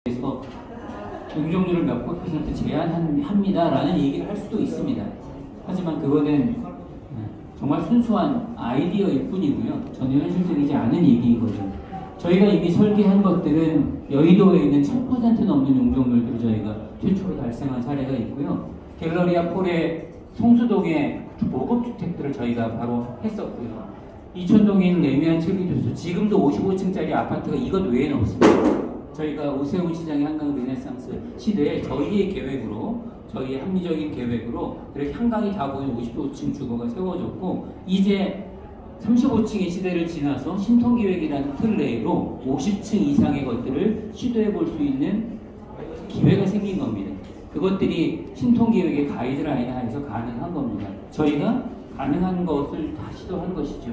그래서 용적률을 몇 % 제한합니다라는 얘기를 할 수도 있습니다. 하지만 그거는 정말 순수한 아이디어일 뿐이고요. 전혀 현실적이지 않은 얘기이거든요. 저희가 이미 설계한 것들은 여의도에 있는 1000% 넘는 용적률들을 저희가 최초로 달성한 사례가 있고요. 갤러리아 폴의 성수동의 보급주택들을 저희가 바로 했었고요. 이천동에 있는 레미안 칠리도스, 지금도 55층짜리 아파트가 이것 외에는 없습니다. 저희가 오세훈 시장의 한강 르네상스 시대에 저희의 계획으로, 저희의 합리적인 계획으로 이렇게 한강이 다 보이는 55층 주거가 세워졌고, 이제 35층의 시대를 지나서 신통기획이라는 틀 내로 50층 이상의 것들을 시도해 볼 수 있는 기회가 생긴 겁니다. 그것들이 신통기획의 가이드라인 하에서 가능한 겁니다. 저희가 가능한 것을 다 시도한 것이죠.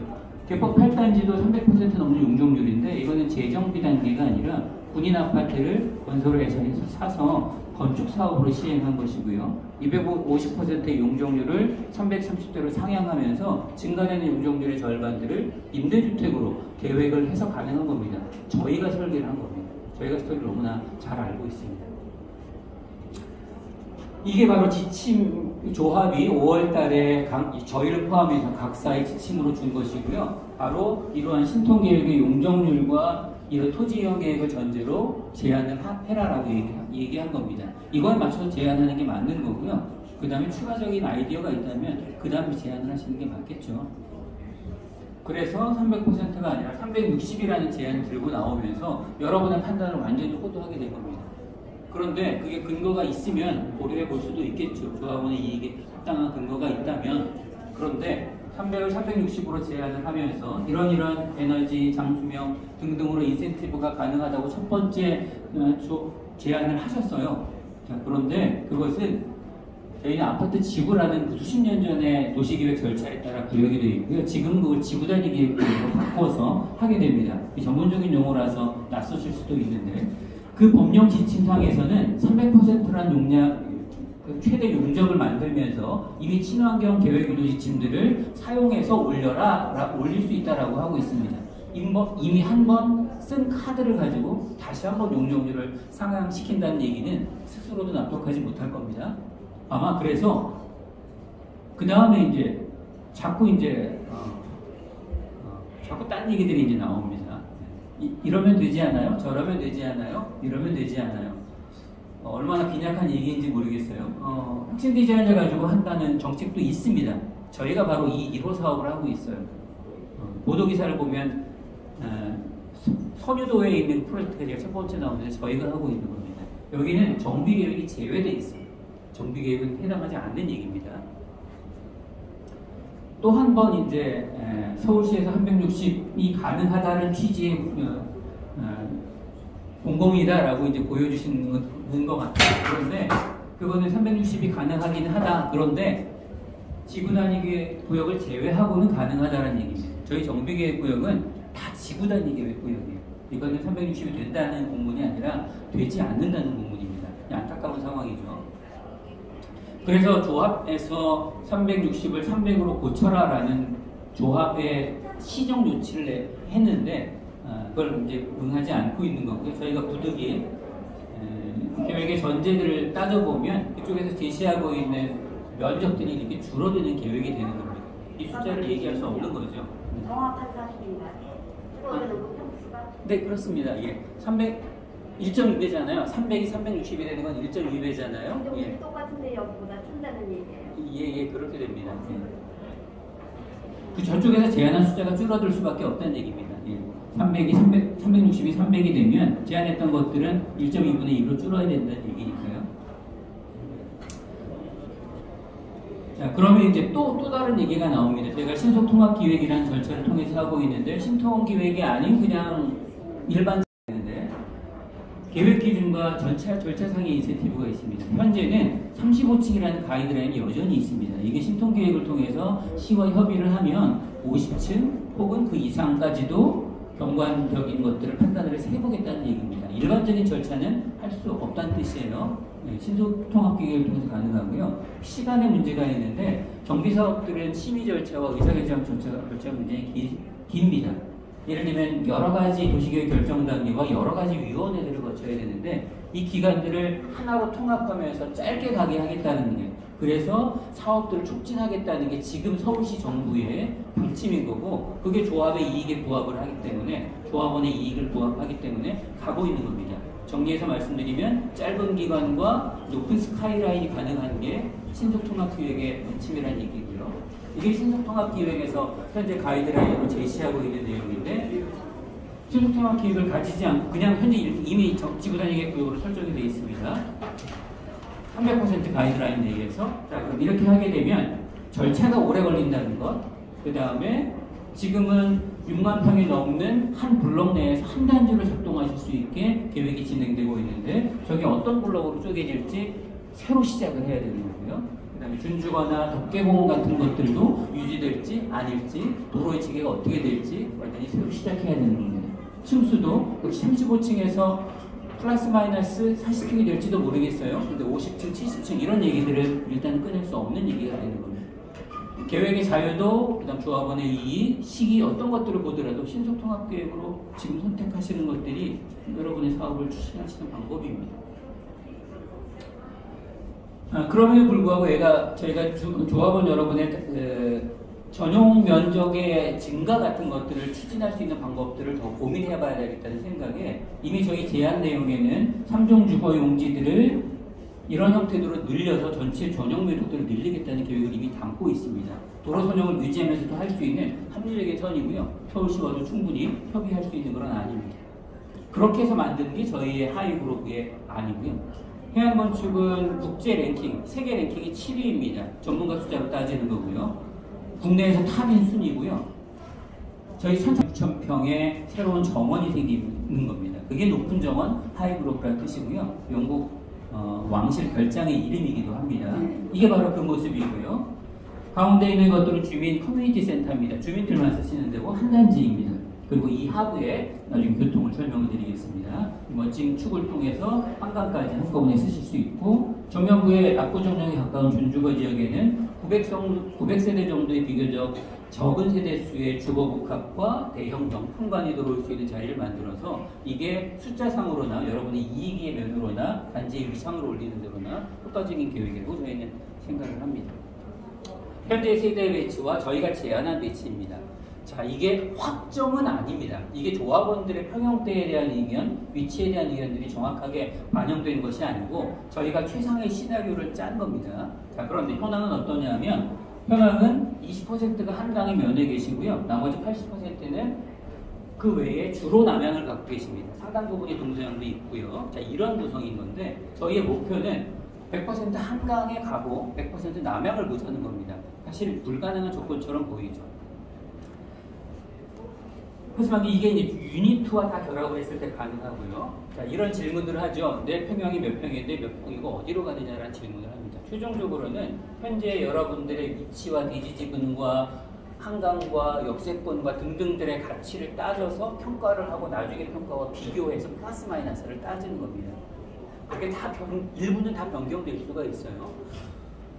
개법 8단지도 300% 넘는 용적률인데, 이거는 재정비 단계가 아니라 군인 아파트를 건설회사에서 사서 건축 사업으로 시행한 것이고요. 250%의 용적률을 330대로 상향하면서 증가되는 용적률의 절반들을 임대주택으로 계획을 해서 가능한 겁니다. 저희가 설계를 한 겁니다. 저희가 설계를 너무나 잘 알고 있습니다. 이게 바로 지침 조합이 5월 달에 저희를 포함해서 각사의 지침으로 준 것이고요. 바로 이러한 신통계획의 용적률과 이런 토지이용 계획을 전제로 제안을 해라라고 얘기한 겁니다. 이거에 맞춰서 제안하는 게 맞는 거고요. 그 다음에 추가적인 아이디어가 있다면 그 다음에 제안을 하시는 게 맞겠죠. 그래서 300%가 아니라 360이라는 제안을 들고 나오면서 여러분의 판단을 완전히 호도하게 된 겁니다. 그런데 그게 근거가 있으면 고려해 볼 수도 있겠죠. 조합원의 이익에 합당한 근거가 있다면. 그런데 300을 360으로 제한을 하면서 이런 에너지, 장수명 등등으로 인센티브가 가능하다고 첫 번째 제안을 하셨어요. 자, 그런데 그것은 저희는 아파트 지구라는 수십 년 전에 도시계획 절차에 따라 구역이 되어 있고요. 지금 그걸 지구단위 계획으로 바꿔서 하게 됩니다. 전문적인 용어라서 낯서실 수도 있는데, 그 법령 지침상에서는 300%란 용량, 최대 용적을 만들면서 이미 친환경 계획 유도 지침들을 사용해서 올릴 수 있다라고 하고 있습니다. 이미 한 번 쓴 카드를 가지고 다시 한 번 용적률을 상향시킨다는 얘기는 스스로도 납득하지 못할 겁니다. 아마 그래서 그 다음에 이제 자꾸 딴 얘기들이 이제 나옵니다. 이러면 되지 않아요? 저러면 되지 않아요? 이러면 되지 않아요? 얼마나 빈약한 얘기인지 모르겠어요. 혁신 디자인을 가지고 한다는 정책도 있습니다. 저희가 바로 이 1호 사업을 하고 있어요. 보도기사를 보면 선유도에 있는 프로젝트가 제가 첫 번째 나오는데 저희가 하고 있는 겁니다. 여기는 정비계획이 제외되어 있어요. 정비계획은 해당하지 않는 얘기입니다. 또 한 번 이제 서울시에서 360이 가능하다는 취지의 공공이다라고 이제 보여주시는 것 같아요. 그런데 그거는 360이 가능하긴 하다. 그런데 지구단위 구역을 제외하고는 가능하다는 얘기입니다. 저희 정비계획 구역은 다 지구단위 계획 구역이에요. 이거는 360이 된다는 공문이 아니라 되지 않는다는 공문입니다. 안타까운 상황이죠. 그래서 조합에서 360을 300으로 고쳐라라는 조합의 시정 조치를 했는데 그걸 이제 응하지 않고 있는 거고요. 저희가 부득이 계획의 전제들을 따져보면 그쪽에서 제시하고 있는 면적들이 이렇게 줄어드는 계획이 되는 겁니다. 이 숫자를 얘기할 수 없는 거죠. 정확한 사실인가요? 네, 그렇습니다. 예. 1.2배잖아요. 300이 360이 되는 건 1.2배잖아요. 예. 똑같은데 여기보다 준다는 얘기예요. 예, 그렇게 됩니다. 예. 그 저쪽에서 제한한 숫자가 줄어들 수밖에 없다는 얘기입니다. 예. 360이 300이 되면 제한했던 것들은 1.2분의 1로 줄어야 된다는 얘기니까요. 자, 그러면 이제 또 다른 얘기가 나옵니다. 저희가 신속통합기획이라는 절차를 통해서 하고 있는데, 신통기획이 아닌 그냥 일반 계획기준과 절차상의 인센티브가 있습니다. 현재는 35층이라는 가이드라인이 여전히 있습니다. 이게 신통계획을 통해서 시와 협의를 하면 50층 혹은 그 이상까지도 경관적인 것들을 판단을 해서 해보겠다는 얘기입니다. 일반적인 절차는 할 수 없다는 뜻이에요. 신속통합계획을 통해서 가능하고요. 시간의 문제가 있는데, 정비사업들은 심의 절차와 의사결정 절차가 굉장히 깁니다. 예를 들면 여러 가지 도시계획 결정 단계와 여러 가지 위원회들을 거쳐야 되는데 이 기관들을 하나로 통합하면서 짧게 가게 하겠다는 게, 그래서 사업들을 촉진하겠다는 게 지금 서울시 정부의 방침인 거고, 그게 조합의 이익에 부합을 하기 때문에, 조합원의 이익을 부합하기 때문에 가고 있는 겁니다. 정리해서 말씀드리면 짧은 기간과 높은 스카이라인이 가능한 게 신속통합기획의 방침이라는 얘기고요. 이게 신속통합기획에서 현재 가이드라인으로 제시하고 있는 내용인데, 신속통합기획을 가지지 않고 그냥 현재 이미 지구단위계 구역으로 설정이 되어 있습니다. 300% 가이드라인 내에서. 자, 그럼 이렇게 하게 되면 절차가 오래 걸린다는 것, 그 다음에 지금은 6만 평이 넘는 한 블록 내에서 한 단지로 작동하실 수 있게 계획이 진행되고 있는데, 저게 어떤 블록으로 쪼개질지 새로 시작을 해야 되는 거고요. 그 다음에 준주거나 덮개공원 같은 것들도 유지될지 아닐지, 도로의 체계가 어떻게 될지 완전히 새로 시작해야 되는 겁니다. 층수도 35층에서 플러스 마이너스 40층이 될지도 모르겠어요. 근데 50층, 70층 이런 얘기들은 일단 끊을 수 없는 얘기가 되는 겁니다. 계획의 자유도, 그다음 조합원의 이익, 시기 어떤 것들을 보더라도 신속통합계획으로 지금 선택하시는 것들이 여러분의 사업을 추진하시는 방법입니다. 그럼에도 불구하고 저희가 조합원 여러분의 전용 면적의 증가 같은 것들을 추진할 수 있는 방법들을 더 고민해 봐야 되겠다는 생각에, 이미 저희 제안 내용에는 3종 주거 용지들을 이런 형태로 늘려서 전체 전용 면적들을 늘리겠다는 계획을 이미 담고 있습니다. 도로 선용을 유지하면서도 할 수 있는 합리적인 선이고요. 서울시와도 충분히 협의할 수 있는 건 아닙니다. 그렇게 해서 만든 게 저희의 하이 그룹의 안이고요. 해양건축은 국제 랭킹, 세계 랭킹이 7위입니다. 전문가 숫자로 따지는 거고요. 국내에서 탑인 순이고요. 저희 3,600평의 새로운 정원이 생기는 겁니다. 그게 높은 정원, 하이 그룹이라는 뜻이고요. 영국 왕실 별장의 이름이기도 합니다. 이게 바로 그 모습이고요. 가운데 있는 것들은 주민 커뮤니티 센터입니다. 주민들만 쓰시는 데고 한 단지입니다. 그리고 이 하부에 나중에 교통을 설명을 드리겠습니다. 멋진 축을 통해서 한강까지 한꺼번에 쓰실 수 있고, 정면부의 압구정역에 가까운 준주거 지역에는 900세대 정도의 비교적 적은 세대수의 주거복합과 대형 명품관이 들어올 수 있는 자리를 만들어서, 이게 숫자상으로나 여러분의 이익의 면으로나 단지의 위상을 올리는 데로나 효과적인 계획이라고 저희는 생각을 합니다. 현재 세대 배치와 저희가 제안한 배치입니다. 자, 이게 확정은 아닙니다. 이게 조합원들의 평형대에 대한 의견, 위치에 대한 의견들이 정확하게 반영된 것이 아니고 저희가 최상의 시나리오를 짠 겁니다. 자, 그런데 현황은 어떠냐면, 현황은 20%가 한강에 면해 계시고요. 나머지 80%는 그 외에 주로 남향을 갖고 계십니다. 상당 부분이 동서양도 있고요. 자, 이런 구성인 건데, 저희의 목표는 100% 한강에 가고 100% 남향을 보자는 겁니다. 사실 불가능한 조건처럼 보이죠. 하지만 이게 이제 유니트와 다 결합을 했을 때 가능하고요. 자, 이런 질문들을 하죠. 내 평형이 몇 평인데 몇 평이고 어디로 가느냐라는 질문을 합니다. 최종적으로는 현재 여러분들의 위치와 대지지분과 한강과 역세권과 등등들의 가치를 따져서 평가를 하고 나중에 평가와 비교해서 플러스 마이너스를 따지는 겁니다. 그게 다 일부는 다 변경될 수가 있어요.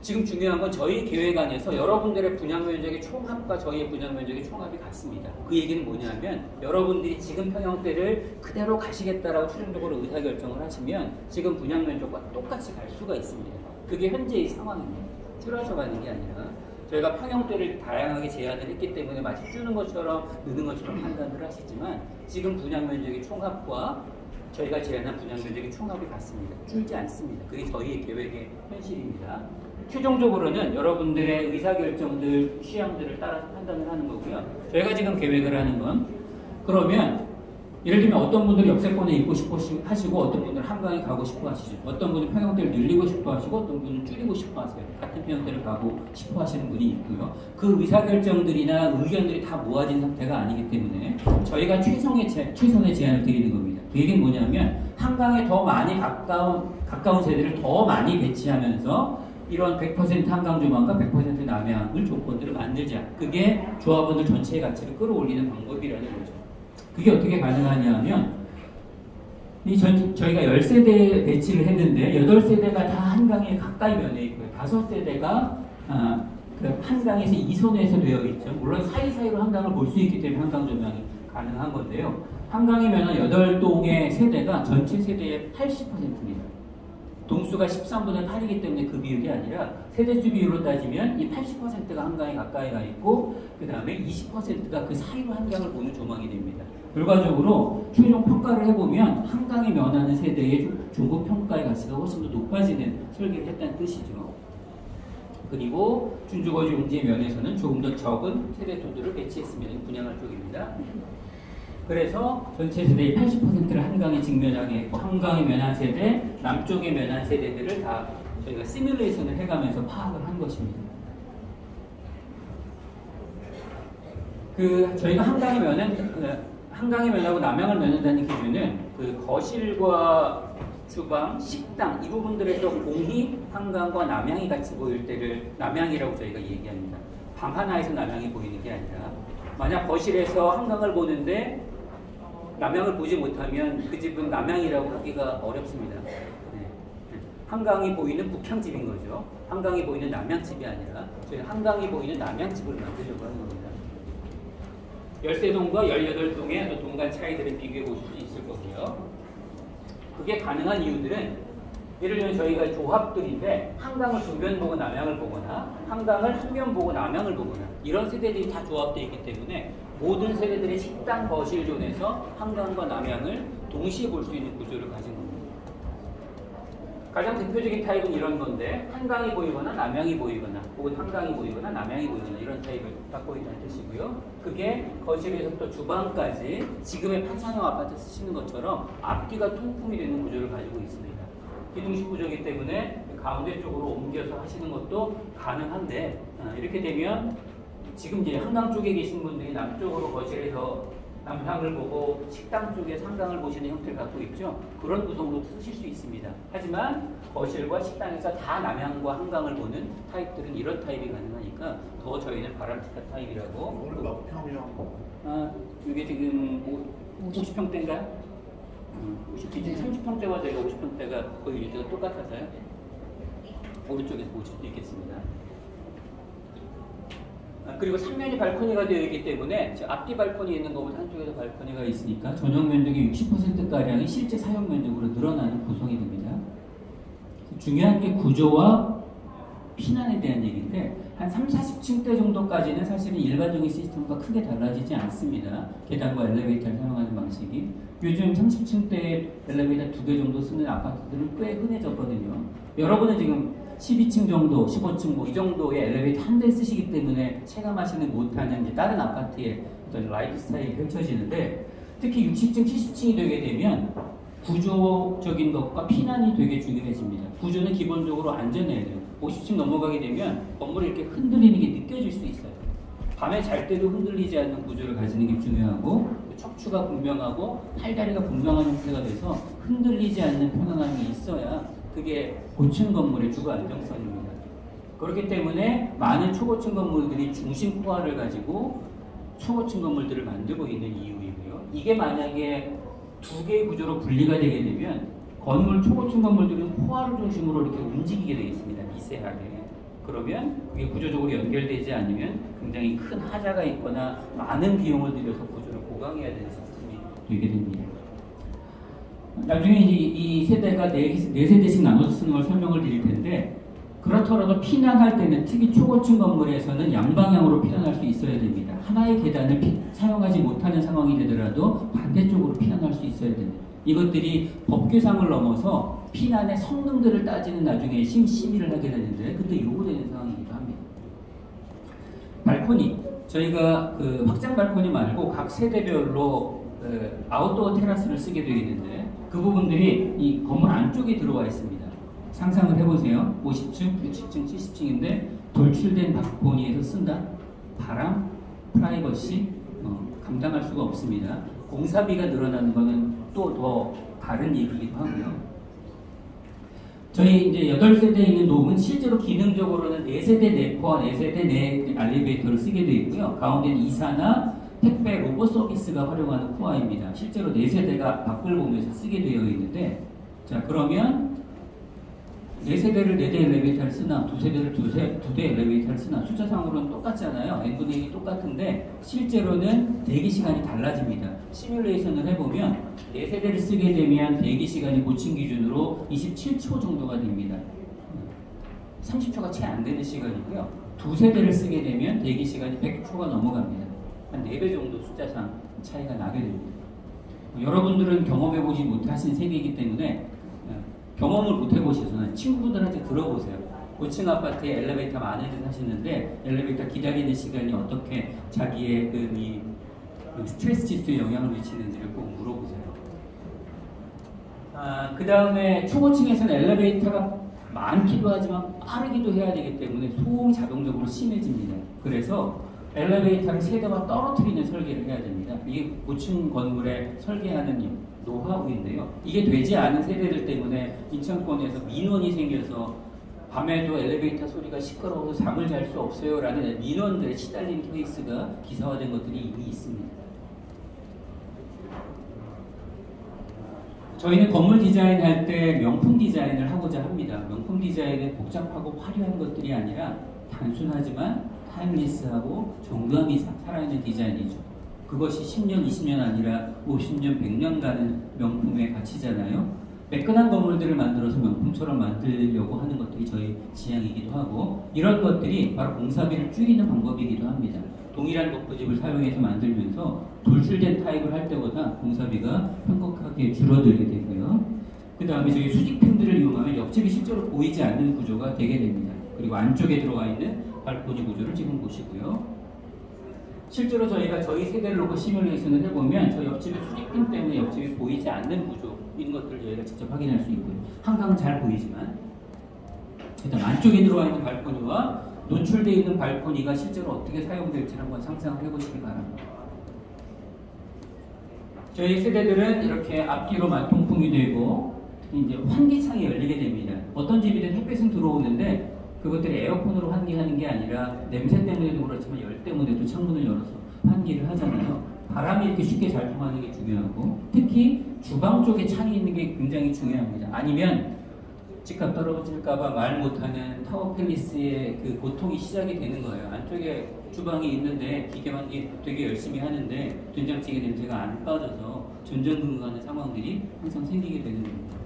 지금 중요한 건 저희 계획안에서 여러분들의 분양 면적의 총합과 저희의 분양 면적의 총합이 같습니다. 그 얘기는 뭐냐면, 여러분들이 지금 평형대를 그대로 가시겠다라고 최종적으로 의사결정을 하시면 지금 분양 면적과 똑같이 갈 수가 있습니다. 그게 현재의 상황입니다. 줄여서 가는 게 아니라, 저희가 평형대를 다양하게 제안을 했기 때문에 마치 줄는 것처럼 느는 것처럼 판단을 하시지만, 지금 분양 면적의 총합과 저희가 제안한 분양 면적의 총합이 같습니다. 줄지 않습니다. 그게 저희의 계획의 현실입니다. 최종적으로는 여러분들의 의사결정들, 취향들을 따라서 판단을 하는 거고요. 저희가 지금 계획을 하는 건, 그러면 예를 들면 어떤 분들이 역세권에 있고 싶어 하시고, 어떤 분들은 한강에 가고 싶어 하시죠. 어떤 분은 평형대를 늘리고 싶어 하시고, 어떤 분은 줄이고 싶어 하세요. 같은 평형대를 가고 싶어 하시는 분이 있고요. 그 의사결정들이나 의견들이 다 모아진 상태가 아니기 때문에 저희가 최선의 제안을 드리는 겁니다. 그 얘기는 뭐냐면, 한강에 더 많이 가까운 세대를 더 많이 배치하면서 이런 100% 한강 조망과 100% 남향을 조건들을 만들자. 그게 조합원들 전체의 가치를 끌어올리는 방법이라는 거죠. 그게 어떻게 가능하냐 하면, 저희가 10세대 배치를 했는데 8세대가 다 한강에 가까이 면해 있고요. 5세대가 그 한강에서 이선에서 되어 있죠. 물론 사이사이로 한강을 볼 수 있기 때문에 한강 조망이 가능한 건데요. 한강이 면한 8동의 세대가 전체 세대의 80%입니다. 동수가 13분의 8이기 때문에 그 비율이 아니라 세대수 비율로 따지면 이 80%가 한강에 가까이 가 있고 그 다음에 20%가 그 사이로 한강을 보는 조망이 됩니다. 결과적으로 최종 평가를 해보면 한강이 면하는 세대의 종급 평가의 가치가 훨씬 더 높아지는 설계를 했다는 뜻이죠. 그리고 준주거지 용지의 면에서는 조금 더 적은 세대수들을 배치했습니다. 분양할 쪽입니다. 그래서 전체 세대의 80%를 한강에 직면하게 했고 한강에 면한 세대, 남쪽에 면한 세대들을 다 저희가 시뮬레이션을 해가면서 파악을 한 것입니다. 저희가 한강에 면하고 남양을 면한다는 기준은 그 거실과 주방, 식당 이 부분들에서 공히 한강과 남양이 같이 보일 때를 남양이라고 저희가 얘기합니다. 방 하나에서 남양이 보이는 게 아니라 만약 거실에서 한강을 보는데 남양을 보지 못하면 그 집은 남양이라고 하기가 어렵습니다. 네. 한강이 보이는 북향집인 거죠. 한강이 보이는 남양집이 아니라 저희 한강이 보이는 남양집을 만들려고 하는 겁니다. 13동과 18동의 동간 차이들을 비교해 보실 수 있을 거고요. 그게 가능한 이유들은 예를 들면 저희가 조합들인데 한강을 두 면 보고 남양을 보거나 한강을 한 면 보고 남양을 보거나 이런 세대들이 다 조합되어 있기 때문에 모든 세대들의 식당 거실존에서 한강과 남양을 동시에 볼 수 있는 구조를 가진 겁니다. 가장 대표적인 타입은 이런 건데 한강이 보이거나 남양이 보이거나 혹은 한강이 보이거나 남양이 보이거나 이런 타입을 갖고 있다는 뜻이고요. 그게 거실에서부터 주방까지 지금의 판상형 아파트 쓰시는 것처럼 앞뒤가 통풍이 되는 구조를 가지고 있습니다. 기둥식 구조이기 때문에 가운데 쪽으로 옮겨서 하시는 것도 가능한데 이렇게 되면 지금 이제 한강 쪽에 계신 분들이 남쪽으로 거실에서 남향을 보고 식당 쪽에 한강을 보시는 형태를 갖고 있죠. 그런 구성으로 쓰실 수 있습니다. 하지만 거실과 식당에서 다 남향과 한강을 보는 타입들은 이런 타입이 가능하니까 더 저희는 바람직한 타입이라고. 오늘 몇 평이요? 이게 지금 50평대인가요? 30평대와 저희가 50평대가 거의 유지가 똑같아서요. 오른쪽에서 보실 수 있겠습니다. 그리고 3면이 발코니가 되어 있기 때문에 앞뒤 발코니 있는 것보다 한쪽에서 발코니가 있으니까 전용 면적의 60%가량이 실제 사용 면적으로 늘어나는 구성이 됩니다. 중요한 게 구조와 피난에 대한 얘기인데 한 30-40층대 정도까지는 사실은 일반적인 시스템과 크게 달라지지 않습니다. 계단과 엘리베이터를 사용하는 방식이. 요즘 30층대 엘리베이터 2개 정도 쓰는 아파트들은 꽤 흔해졌거든요. 여러분은 지금 12층 정도, 15층 뭐 이 정도의 엘리베이터 한 대 쓰시기 때문에 체감하시는 못하는 이제 다른 아파트의 어떤 라이프 스타일이 펼쳐지는데 특히 60층, 70층이 되게 되면 구조적인 것과 피난이 되게 중요해집니다. 구조는 기본적으로 안전해야 돼요. 50층 넘어가게 되면 건물이 이렇게 흔들리는 게 느껴질 수 있어요. 밤에 잘 때도 흔들리지 않는 구조를 가지는 게 중요하고 척추가 분명하고 팔다리가 분명한 형태가 돼서 흔들리지 않는 편안함이 있어야 그게 고층 건물의 주거 안정성입니다. 그렇기 때문에 많은 초고층 건물들이 중심 포화를 가지고 초고층 건물들을 만들고 있는 이유이고요. 이게 만약에 두 개의 구조로 분리가 되게 되면 건물 초고층 건물들은 포화를 중심으로 이렇게 움직이게 되어 있습니다. 미세하게. 그러면 그게 구조적으로 연결되지 않으면 굉장히 큰 하자가 있거나 많은 비용을 들여서 구조를 보강해야 되는 시스템이 되게 됩니다. 나중에 이 세대가 네 세대씩 나눠서 쓰는 걸 설명을 드릴 텐데 그렇더라도 피난할 때는 특히 초고층 건물에서는 양방향으로 피난할 수 있어야 됩니다. 하나의 계단을 사용하지 못하는 상황이 되더라도 반대쪽으로 피난할 수 있어야 됩니다. 이것들이 법규상을 넘어서 피난의 성능들을 따지는 나중에 심의를 하게 되는데 그때 요구되는 상황이기도 합니다. 발코니, 저희가 그 확장 발코니 말고 각 세대별로 아웃도어 테라스를 쓰게 되어 있는데 그 부분들이 이 건물 안쪽에 들어와 있습니다. 상상을 해보세요. 50층, 60층, 70층인데 돌출된 발코니에서 쓴다? 바람, 프라이버시 감당할 수가 없습니다. 공사비가 늘어나는 것은 또 더 다른 얘기이기도 하고요. 저희 이제 8세대에 있는 돔은 실제로 기능적으로는 4세대 4포와 4세대 4 엘리베이터를 쓰게 되어 있고요. 가운데는 이사나 택배 로봇 서비스가 활용하는 코어입니다. 실제로 4세대가 밖을 보면서 쓰게 되어 있는데 자 그러면 4세대를 4대 엘리베이터를 쓰나 2세대를 2대 엘리베이터를 쓰나 숫자상으로는 똑같잖아요. n분의 1이 똑같은데 실제로는 대기시간이 달라집니다. 시뮬레이션을 해보면 4세대를 쓰게 되면 대기시간이 고층 기준으로 27초 정도가 됩니다. 30초가 채 안 되는 시간이고요. 2세대를 쓰게 되면 대기시간이 100초가 넘어갑니다. 한 4배 정도 숫자상 차이가 나게 됩니다. 여러분들은 경험해보지 못하신 세계이기 때문에 경험을 못 해보셔서 친구분들한테 들어보세요. 고층 아파트에 엘리베이터 많은 데 사시는데 엘리베이터 기다리는 시간이 어떻게 자기의 그 스트레스 지수에 영향을 미치는지를 꼭 물어보세요. 그 다음에 초고층에서는 엘리베이터가 많기도 하지만 빠르기도 해야 되기 때문에 소음이 자동적으로 심해집니다. 그래서 엘리베이터를 세대와 떨어뜨리는 설계를 해야 됩니다. 이게 고층 건물에 설계하는 노하우인데요. 이게 되지 않은 세대들 때문에 인천권에서 민원이 생겨서 밤에도 엘리베이터 소리가 시끄러워서 잠을 잘 수 없어요 라는 민원들에 시달린 케이스가 기사화된 것들이 이미 있습니다. 저희는 건물 디자인할 때 명품 디자인을 하고자 합니다. 명품 디자인은 복잡하고 화려한 것들이 아니라 단순하지만 타임리스하고 정감이 살아있는 디자인이죠. 그것이 10년, 20년 아니라 50년, 100년 가는 명품의 가치잖아요. 매끈한 건물들을 만들어서 명품처럼 만들려고 하는 것들이 저희 지향이기도 하고 이런 것들이 바로 공사비를 줄이는 방법이기도 합니다. 동일한 독부집을 사용해서 만들면서 돌출된 타입을 할 때보다 공사비가 현격하게 줄어들게 되고요. 그 다음에 저희 수직핀들을 이용하면 옆집이 실제로 보이지 않는 구조가 되게 됩니다. 그리고 안쪽에 들어와 있는 발코니 구조를 지금 보시고요. 실제로 저희가 저희 세대를 놓고 시뮬레이션을 해보면 저 옆집의 수직핀 때문에 옆집이 보이지 않는 구조인 것들을 저희가 직접 확인할 수 있고요. 한강은 잘 보이지만 일단 안쪽에 들어와 있는 발코니와 노출되어 있는 발코니가 실제로 어떻게 사용될지 한번 상상을 해보시기 바랍니다. 저희 세대들은 이렇게 앞뒤로만 통풍이 되고 특히 이제 환기창이 열리게 됩니다. 어떤 집이든 햇빛은 들어오는데 그것들이 에어컨으로 환기하는 게 아니라 냄새 때문에도 그렇지만 열 때문에도 창문을 열어서 환기를 하잖아요. 바람이 이렇게 쉽게 잘 통하는 게 중요하고 특히 주방 쪽에 창이 있는 게 굉장히 중요합니다. 아니면 집값 떨어질까봐 말 못하는 타워 팰리스의 그 고통이 시작이 되는 거예요. 안쪽에 주방이 있는데 기계 환기 되게 열심히 하는데 된장찌개 냄새가 안 빠져서 전전긍긍하는 상황들이 항상 생기게 되는 겁니다.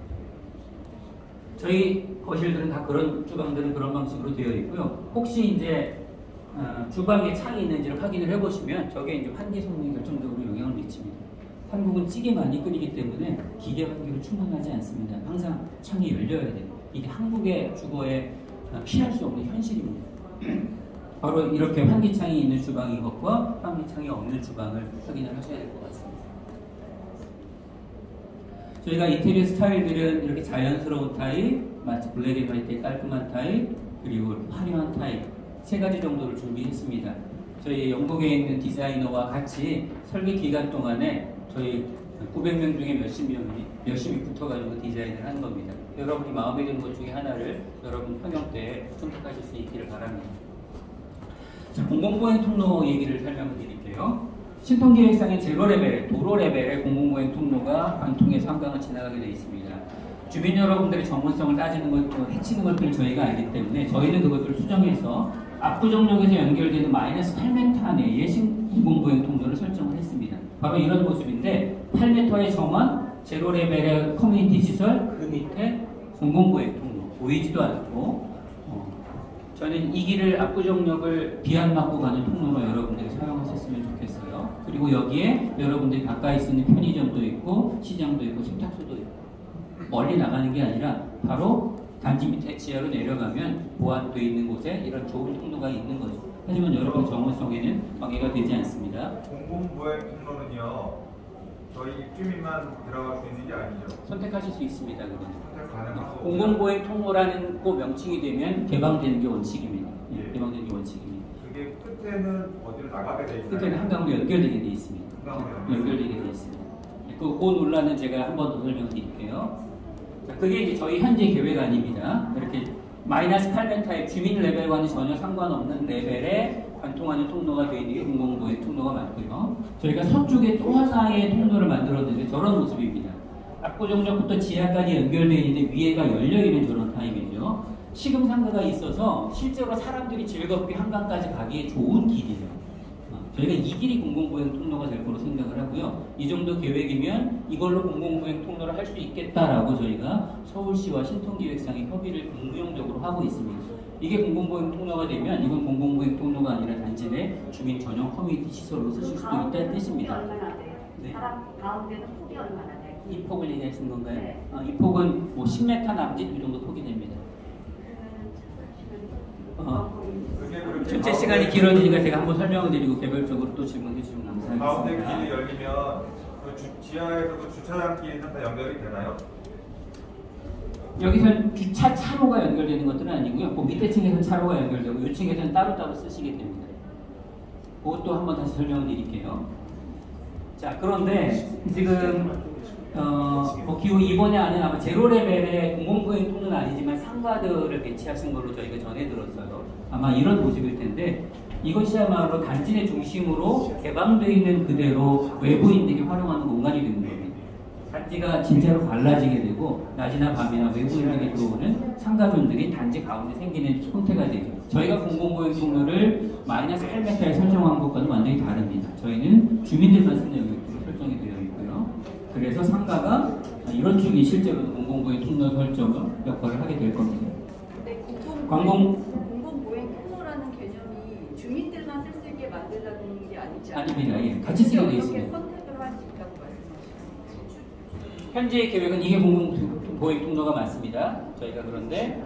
저희 거실들은 다 그런 주방들은 그런 방식으로 되어 있고요. 혹시 이제 주방에 창이 있는지를 확인을 해보시면 저게 이제 환기 성능에 결정적으로 영향을 미칩니다. 한국은 찌개 많이 끓이기 때문에 기계 환기로 충분하지 않습니다. 항상 창이 열려야 돼요. 이게 한국의 주거에 피할 수 없는 현실입니다. 바로 이렇게 환기창이 있는 주방인 것과 환기창이 없는 주방을 확인을 하셔야 될 것 같습니다. 저희가 인테리어 스타일들은 이렇게 자연스러운 타입, 마치 블랙 앤 화이트의 깔끔한 타입, 그리고 화려한 타입 세 가지 정도를 준비했습니다. 저희 영국에 있는 디자이너와 같이 설계 기간 동안에 저희 900명 중에 몇십 명이 열심히 붙어가지고 디자인을 한 겁니다. 여러분이 마음에 드는 것 중에 하나를 여러분 평형 때 선택하실 수 있기를 바랍니다. 자, 공공보행 통로 얘기를 설명을 드릴게요. 신통계획상의 제로 레벨, 도로 레벨의 공공보행 통로가 관통에서 한강을 지나가게 되어 있습니다. 주민 여러분들의 전문성을 따지는 것, 해치는 것들을 저희가 알기 때문에 저희는 그것들을 수정해서 압구정역에서 연결되는 마이너스 8m 안에 예신 공공보행 통로를 설정을 했습니다. 바로 이런 모습인데 8m의 정원, 제로 레벨의 커뮤니티 시설, 그 밑에 공공보행 통로, 보이지도 않고 저는 이 길을 압구정역을 비 안 맞고 가는 통로로 여러분들이 사용하셨으면 좋겠어요. 그리고 여기에 여러분들이 가까이 쓰는 편의점도 있고 시장도 있고 세탁소도 있고 멀리 나가는 게 아니라 바로 단지 밑에 지하로 내려가면 보완되어 있는 곳에 이런 좋은 통로가 있는 거죠. 하지만 여러분 정원성에는 방해가 되지 않습니다. 공공보행 통로는요, 저희 입주민만 들어갈 수 있는 게 아니죠? 선택하실 수 있습니다. 그거는. 선택 가능하고. 공공보행 통로라는 그 명칭이 되면 개방되는 게 원칙입니다. 예, 개방되는 게 원칙입니다. 그게 끝에는 어디로 나가게 돼 있나요? 끝에는 한강으로 연결되게 돼 있습니다. 한강으로 연결되게 돼 있습니다. 그 논란은 제가 한 번 더 설명드릴게요. 자, 그게 이제 저희 현재 계획안입니다. 이렇게 마이너스 8m의 주민 레벨과는 전혀 상관없는 레벨에 관통하는 통로가 되어 있는 게 공공보행 통로가 맞고요. 저희가 서쪽에 또 하나의 통로를 만들었는데 저런 모습입니다. 압구정역부터 지하까지 연결되어 있는데 위에가 열려있는 저런 타입이죠. 시금 상가가 있어서 실제로 사람들이 즐겁게 한강까지 가기에 좋은 길이에요. 저희가 이 길이 공공보행 통로가 될 거로 생각을 하고요. 이 정도 계획이면 이걸로 공공보행 통로를 할 수 있겠다라고 저희가 서울시와 신통기획상에 협의를 긍정적으로 하고 있습니다. 이게 공공보행 통로가 되면 이건 공공보행 통로가 아니라 단지 내 주민 전용 커뮤니티 시설로 쓰실 수도 있다는 뜻입니다. 얼마나 돼요? 네. 사람 가운데는 폭이 얼마나 돼요? 이 폭을 얘기하시는 건가요? 네. 이 폭은 뭐 10m 남짓 이 정도 폭이 됩니다. 그게 그렇게 전체 시간이 길어지니까 제가 한번 설명을 드리고 개별적으로 또 질문해 주시면 가운데 감사하겠습니다. 길이 열리면 지하에서도 주차장 길이는 다 연결이 되나요? 여기서는 주차 차로가 연결되는 것들은 아니고요. 그 밑에 층에서는 차로가 연결되고 이 층에서는 따로따로 쓰시게 됩니다. 그것도 한번 다시 설명을 드릴게요. 자, 그런데 지금 기호 2번에 안에 아마 제로 레벨의 공공보행 통로는 아니지만 상가들을 배치하신 걸로 저희가 전해 들었어요. 아마 이런 모습일 텐데 이것이야말로 단지 내 중심으로 개방되어 있는 그대로 외부인들이 활용하는 공간이 되는 겁니다. 단지가 진짜로 갈라지게 되고 낮이나 밤이나 외부인들이 들어오는 상가존들이 단지 가운데 생기는 형태가 되죠. 저희가 공공보행 통로를 마이너스 8m에 설정한 것과는 완전히 다릅니다. 저희는 주민들만 쓰는 영역으로 설정이 되어 있고요. 그래서 상가가 이런 축이 실제로 공공보행 통로 설정 역할을 하게 될 겁니다. 네, 공공보행 통로라는 개념이 주민들만 쓸 수 있게 만들라는 게 아니지 않나요? 아닙니다. 예, 같이 쓰게 되어 있습니다. 선택을 할 수 있다고 말씀하셨죠. 현재의 계획은 이게 공공보행 통로가 맞습니다. 저희가 그런데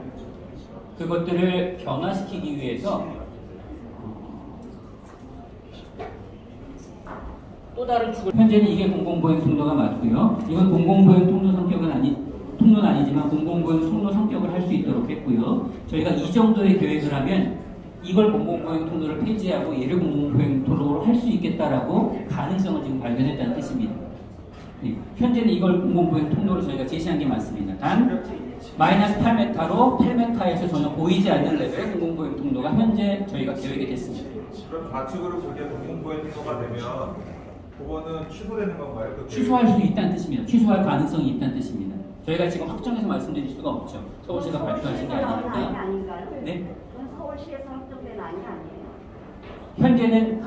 그것들을 변화시키기 위해서 또 다른 축을 현재는 이게 공공보행 통로가 맞고요. 이건 공공보행 통로 통로는 아니지만 공공보행 통로 성격을 할 수 있도록 했고요. 저희가 이 정도의 계획을 하면 이걸 공공보행 통로를 폐지하고 얘를 공공보행 통로로 할 수 있겠다라고 가능성을 지금 발견했다는 뜻입니다. 네, 현재는 이걸 공공보행 통로로 저희가 제시한 게 맞습니다. 단 마이너스 8m로 8m에서 전혀 보이지 않는 레벨의 공공보행 통로가 현재 저희가 계획이 됐습니다. 그럼 좌측으로 그게 공공보행 통로가 되면 그거는 취소되는 건가요? 취소할 수 있다는 뜻입니다. 취소할 가능성이 있다는 뜻입니다. 저희가 지금 확정해서 말씀드릴 수가 없죠. 서울시가 발표하신 게 아니니까. 아닌가요? 네. 그럼 서울시에서 확정된 안이 아니에요? 현재는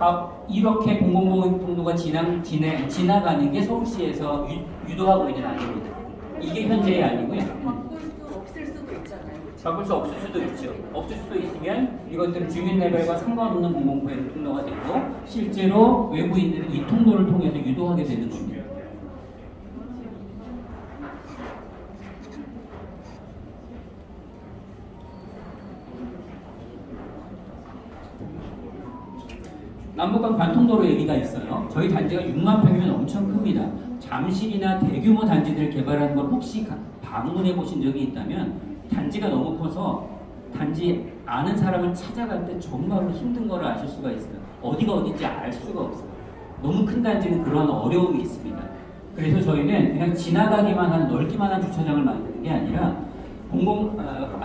이렇게 공공보행 통로가 지나가는 게 서울시에서 유도하고 있는 안입니다. 이게 현재의 안이고요. 바꿀 수 없을 수도 있잖아요. 바꿀 수 없을 수도 있죠. 없을 수도 있으면 이것들은 주민 레벨과 상관없는 공공보행 통로가 되고 실제로 외부인들은 이 통로를 통해서 유도하게 되는 겁니다. 남북간 관통도로 얘기가 있어요. 저희 단지가 6만 평이면 엄청 큽니다. 잠실이나 대규모 단지들을 개발하는 걸 혹시 방문해 보신 적이 있다면 단지가 너무 커서 단지 아는 사람을 찾아갈 때 정말로 힘든 걸 아실 수가 있어요. 어디가 어딘지 알 수가 없어요. 너무 큰 단지는 그런 어려움이 있습니다. 그래서 저희는 그냥 지나가기만 하는 넓기만 한 주차장을 만드는 게 아니라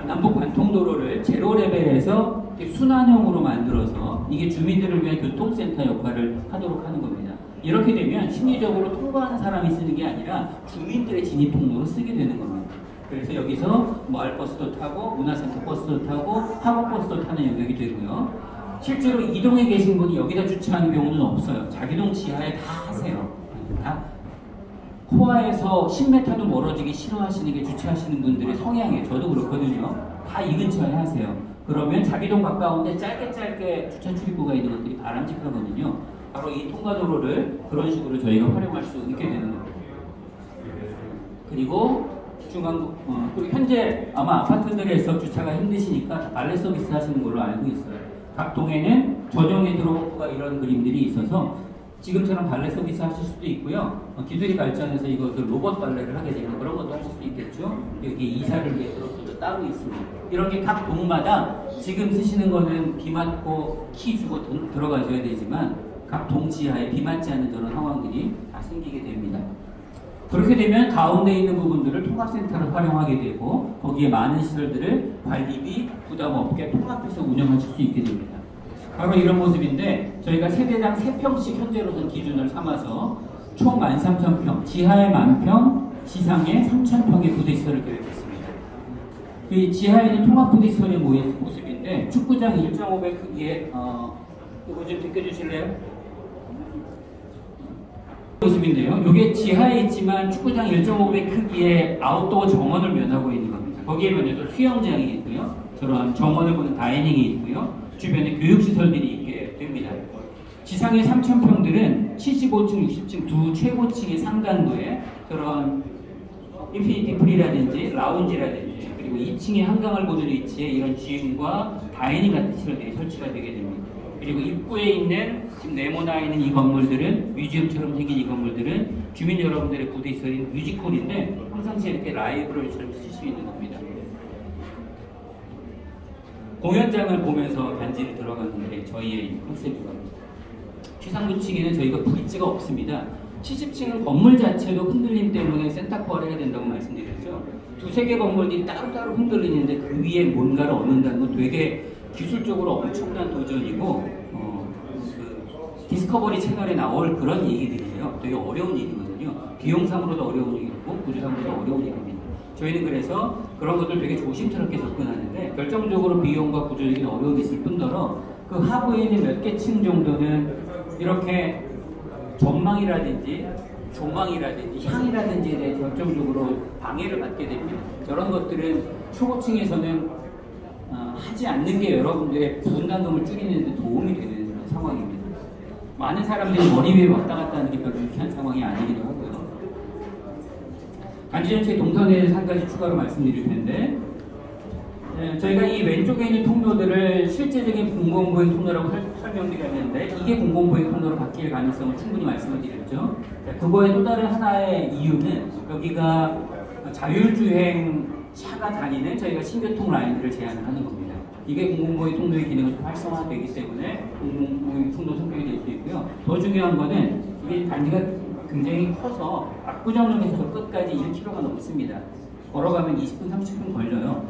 남북 관통도로를 제로 레벨에서 순환형으로 만들어서 이게 주민들을 위한 교통센터 역할을 하도록 하는 겁니다. 이렇게 되면 심리적으로 통과하는 사람이 쓰는 게 아니라 주민들의 진입 통로로 쓰게 되는 겁니다. 그래서 여기서 마을버스도 타고 문화센터 버스도 타고 학업버스도 타는 영역이 되고요. 실제로 이동에 계신 분이 여기다 주차하는 경우는 없어요. 자기 동 지하에 다 하세요. 다 코아에서 10m도 멀어지기 싫어하시는 게 주차하시는 분들의 성향이에요. 저도 그렇거든요. 다 이 근처에 하세요. 그러면 자기 동 가까운데 짧게 주차 출입구가 있는 것들이 바람직하거든요. 바로 이 통과도로를 그런 식으로 저희가 활용할 수 있게 되는 겁니다. 그리고 그리고 현재 아마 아파트들에서 주차가 힘드시니까 발렛 서비스 하시는 걸로 알고 있어요. 각 동에는 조정에 들어오가 이런 그림들이 있어서 지금처럼 발렛 서비스 하실 수도 있고요. 기술이 발전해서 이것을 로봇 발렛을 하게 되면 그런 것도 하실 수 있겠죠. 여기 이사를 위해 그것도 따로 있습니다. 이렇게 각 동마다 지금 쓰시는 거는 비 맞고 키 주고 들어가셔야 되지만 각 동 지하에 비 맞지 않는 그런 상황들이 다 생기게 됩니다. 그렇게 되면 가운데 있는 부분들을 통합센터를 활용하게 되고 거기에 많은 시설들을 관리비 부담 없게 통합해서 운영하실 수 있게 됩니다. 바로 이런 모습인데 저희가 세대당 3평씩 현재로서는 기준을 삼아서 총 13,000평, 지하에 10,000평, 지상에 3,000평의 부대시설을 계획했습니다. 이 지하에는 통합부대시설의 모습인데 축구장 1.5배 크기의 이거 좀 비켜주실래요? 모습인데요. 이게 지하에 있지만 축구장 1.5배 크기의 아웃도어 정원을 면하고 있는 겁니다. 거기에 면에서 수영장이 있고요. 저런 정원을 보는 다이닝이 있고요. 주변에 교육시설들이 있게 됩니다. 지상의 3,000평들은 75층, 60층 두 최고층의 상단부에 저런 인피니티 풀이라든지 라운지라든지 그리고 2층의 한강을 보는 위치에 이런 지음과 다이닝 같은 시설들이 설치가 되게 됩니다. 그리고 입구에 있는 지금 네모나 있는 이 건물들은 뮤지엄처럼 생긴 이 건물들은 주민 여러분들의 부대시설인 뮤지컬인데 평상시에 이렇게 라이브러리처럼 쓰실 수 있는 겁니다. 공연장을 보면서 단지를 들어갔는데 저희의 컨셉입니다. 최상부층에는 저희가 브릿지가 없습니다. 70층은 건물 자체도 흔들림 때문에 센터코어를 해야 된다고 말씀드렸죠. 두세 개 건물들이 따로따로 흔들리는데 그 위에 뭔가를 얻는다는 건 되게 기술적으로 엄청난 도전이고 그 디스커버리 채널에 나올 그런 얘기들이에요. 되게 어려운 얘기거든요. 비용상으로도 어려운 얘기고 구조상으로도 어려운 얘기입니다. 저희는 그래서 그런 것들 되게 조심스럽게 접근하는데 결정적으로 비용과 구조적인 어려움이 있을 뿐더러 그 하부에 있는 몇 개 층 정도는 이렇게 전망이라든지 조망이라든지 향이라든지에 대해 결정적으로 방해를 받게 됩니다. 저런 것들은 초고층에서는 하지 않는 게 여러분들의 분담금을 줄이는 데 도움이 되는 그런 상황입니다. 많은 사람들이 머리 위에 왔다 갔다 하는 게 별로 유쾌한 상황이 아니기도 하고요. 단지 전체 동선에 대해서 한 가지 추가로 말씀드릴 텐데 저희가 이 왼쪽에 있는 통로들을 실제적인 공공보행 통로라고 설명드렸는데 이게 공공보행 통로로 바뀔 가능성을 충분히 말씀을 드렸죠. 그거의 또 다른 하나의 이유는 여기가 자율주행 차가 다니는 저희가 신교통 라인들을 제한을 하는 겁니다. 이게 공공보행 통로의 기능을 활성화되기 때문에 공공보행 통로 성격이 될 수 있고요. 더 중요한 거는 이게 단지가 굉장히 커서 압구정역에서 끝까지 1km가 넘습니다. 걸어가면 20분, 30분 걸려요.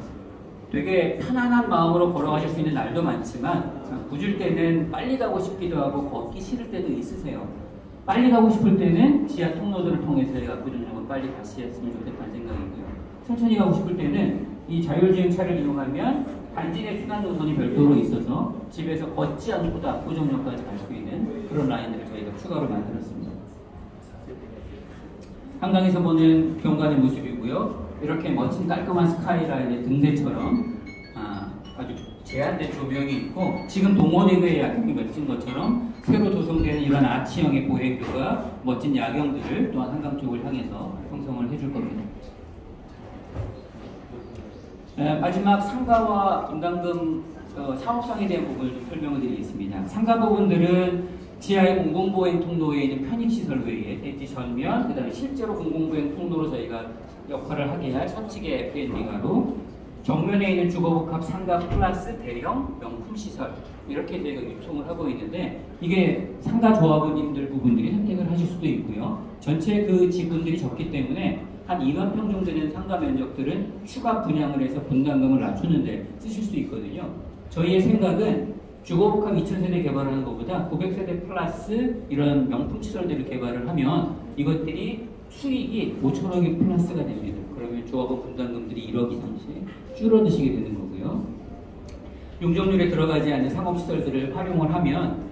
되게 편안한 마음으로 걸어가실 수 있는 날도 많지만 굳을 때는 빨리 가고 싶기도 하고 걷기 싫을 때도 있으세요. 빨리 가고 싶을 때는 지하 통로들을 통해서 저희가 압구정역을 빨리 다시 했으면 좋겠다는 생각이고요. 천천히 가고 싶을 때는 이 자율주행차를 이용하면 단지 내 순환 노선이 별도로 있어서 집에서 걷지 않고도 압구정역까지 갈 수 있는 그런 라인들을 저희가 추가로 만들었습니다. 한강에서 보는 경관의 모습이고요. 이렇게 멋진 깔끔한 스카이라인의 등대처럼 아주 제한된 조명이 있고 지금 동원회의 야경이 멋진 것처럼 새로 조성되는 이런 아치형의 보행교가 멋진 야경들을 또한 한강 쪽을 향해서 형성을 해줄 겁니다. 마지막 상가와 분담금 사업상에 대한 부분을 좀 설명을 드리겠습니다. 상가 부분들은 지하의 공공보행 통로에 있는 편익시설 외에 대지 전면, 그 다음에 실제로 공공보행 통로로 저희가 역할을 하게 할 서치계 F&B가로 정면에 있는 주거복합 상가 플러스 대형 명품시설 이렇게 저희가 유통을 하고 있는데 이게 상가 조합원님들 부분들이 선택을 하실 수도 있고요. 전체 그 지분들이 적기 때문에 한 2만 평 정도 되는 상가 면적들은 추가 분양을 해서 분담금을 낮추는데 쓰실 수 있거든요. 저희의 생각은 주거복합 2000세대 개발하는 것보다 900세대 플러스 이런 명품 시설들을 개발을 하면 이것들이 수익이 5천억이 플러스가 됩니다. 그러면 조합원 분담금들이 1억 이상씩 줄어드시게 되는 거고요. 용적률에 들어가지 않는 상업시설들을 활용을 하면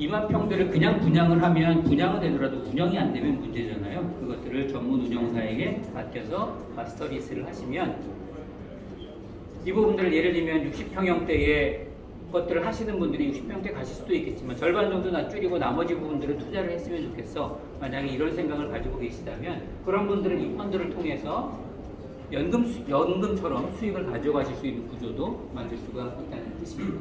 2만 평들을 그냥 분양을 하면 분양은 되더라도 운영이 안 되면 문제잖아요. 그것들을 전문 운영사에게 맡겨서 마스터 리스를 하시면 이 부분들을 예를 들면 60평형대의 것들을 하시는 분들이 60평대 가실 수도 있겠지만 절반 정도 낮추리고 나머지 부분들을 투자를 했으면 좋겠어. 만약에 이런 생각을 가지고 계시다면 그런 분들은 이 펀드를 통해서 연금처럼 수익을 가져가실 수 있는 구조도 만들 수가 있다는 뜻입니다.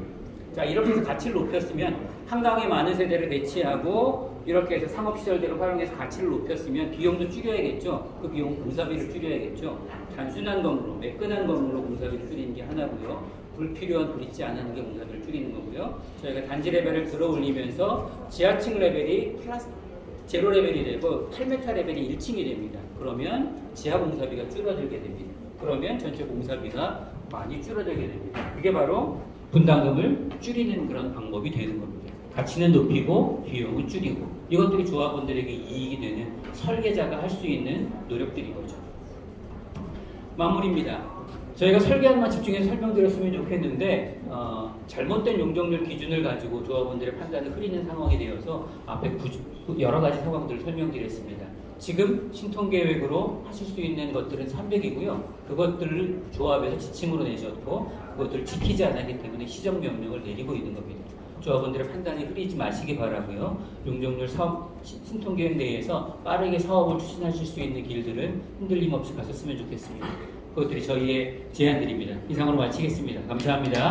자, 이렇게 해서 가치를 높였으면 한강에 많은 세대를 배치하고 이렇게 해서 상업시설들을 활용해서 가치를 높였으면 비용도 줄여야겠죠. 그 비용 공사비를 줄여야겠죠. 단순한 건물로, 매끈한 건물로 공사비를 줄이는 게 하나고요. 불필요한 브릿지 안 하는 게 공사비를 줄이는 거고요. 저희가 단지 레벨을 들어 올리면서 지하층 레벨이 제로 레벨이 되고 8m 레벨이 1층이 됩니다. 그러면 지하 공사비가 줄어들게 됩니다. 그러면 전체 공사비가 많이 줄어들게 됩니다. 그게 바로 분담금을 줄이는 그런 방법이 되는 겁니다. 가치는 높이고 비용은 줄이고 이것들이 조합원들에게 이익이 되는 설계자가 할 수 있는 노력들인 거죠. 마무리입니다. 저희가 설계안만 집중해서 설명드렸으면 좋겠는데 잘못된 용적률 기준을 가지고 조합원들의 판단을 흐리는 상황이 되어서 앞에 여러 가지 상황들을 설명드렸습니다. 지금 신통계획으로 하실 수 있는 것들은 300이고요. 그것들을 조합에서 지침으로 내셨고 그것들을 지키지 않았기 때문에 시정명령을 내리고 있는 겁니다. 조합원들의 판단이 흐리지 마시기 바라고요. 용적률 사업 신통계획 내에서 빠르게 사업을 추진하실 수 있는 길들을 흔들림 없이 가셨으면 좋겠습니다. 그것들이 저희의 제안들입니다. 이상으로 마치겠습니다. 감사합니다.